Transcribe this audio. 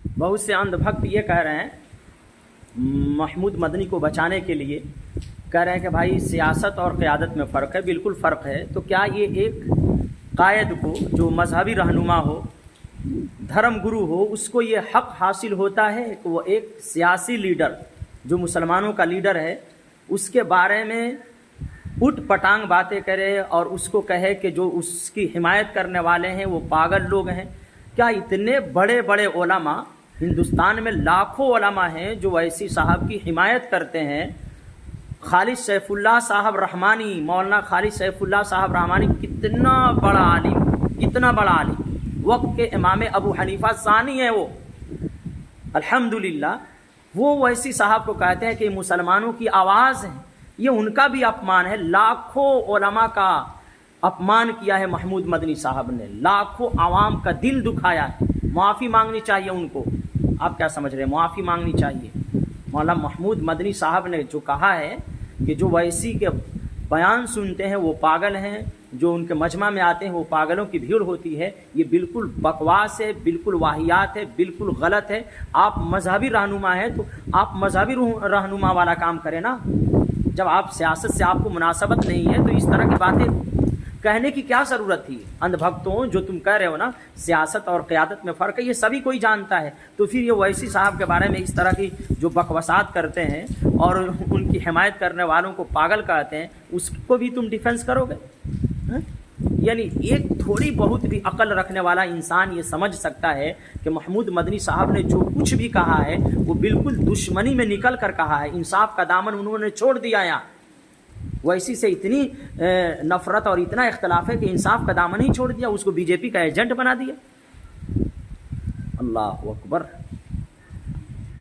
بہت سے اندھ بھکت یہ کہہ رہے ہیں محمود مدنی کو بچانے کے لیے، کہہ رہے ہیں کہ بھائی سیاست اور قیادت میں فرق ہے. بالکل فرق ہے. تو کیا یہ ایک قائد کو جو مذہبی رہنما ہو، دھرم گرو ہو، اس کو یہ حق حاصل ہوتا ہے کہ وہ ایک سیاسی لیڈر جو مسلمانوں کا لیڈر ہے اس کے بارے میں اٹھ پٹانگ باتیں کرے اور اس کو کہے کہ جو اس کی حمایت کرنے والے ہیں وہ پاگل لوگ ہیں؟ کیا اتنے بڑے بڑے علماء ہندوستان میں لاکھوں علماء ہیں جو ویسی صاحب کی حمایت کرتے ہیں؟ خالد سیف اللہ صاحب رحمانی، مولانا خالد سیف اللہ صاحب رحمانی کتنا بڑا عالم، کتنا بڑا عالم، وقت کے امام ابو حنیفہ ثانی ہے وہ، الحمدللہ. وہ ویسی صاحب کو کہتے ہیں کہ مسلمانوں کی آواز ہے. یہ ان کا بھی اپمان ہے. لاکھوں علماء کا اپمان کیا ہے محمود مدنی صاحب نے، لاکھوں عوام کا دل دکھایا ہے. معافی مانگنی چاہیے ان کو. آپ کیا سمجھ رہے ہیں؟ معافی مانگنی چاہیے. مولانا محمود مدنی صاحب نے جو کہا ہے کہ جو ویسی کے بیان سنتے ہیں وہ پاگل ہیں، جو ان کے مجمع میں آتے ہیں وہ پاگلوں کی بھیڑ ہوتی ہے، یہ بالکل بکواس ہے، بالکل واہیات ہے، بالکل غلط ہے. آپ مذہبی رہنما ہیں تو آپ مذہبی رہنما والا کام کریں نا. جب آپ سیاست سے آپ کو مناسبت نہیں ہے تو اس طرح کی باتیں کہنے کی کیا ضرورت تھی؟ اندھ بھکتوں، جو تم کہہ رہے ہو نا سیاست اور قیادت میں فرق ہے، یہ سبھی کوئی جانتا ہے. تو پھر یہ ویسی صاحب کے بارے میں اس طرح کی جو بکواسات کرتے ہیں اور ان کی حمایت کرنے والوں کو پاگل کہتے ہیں، اس کو بھی تم ڈیفینس کرو گے؟ یعنی ایک تھوڑی بہت بھی عقل رکھنے والا انسان یہ سمجھ سکتا ہے کہ محمود مدنی صاحب نے جو کچھ بھی کہا ہے وہ بالکل دشمنی میں نکل کر کہا ہے. انصاف کا دامن انہوں نے چھوڑ دیا ہے. ویسی سے اتنی نفرت اور اتنا اختلاف ہے کہ انصاف کا دامن ہی چھوڑ دیا، اس کو بی جے پی کا ایجنٹ بنا دیا. اللہ اکبر.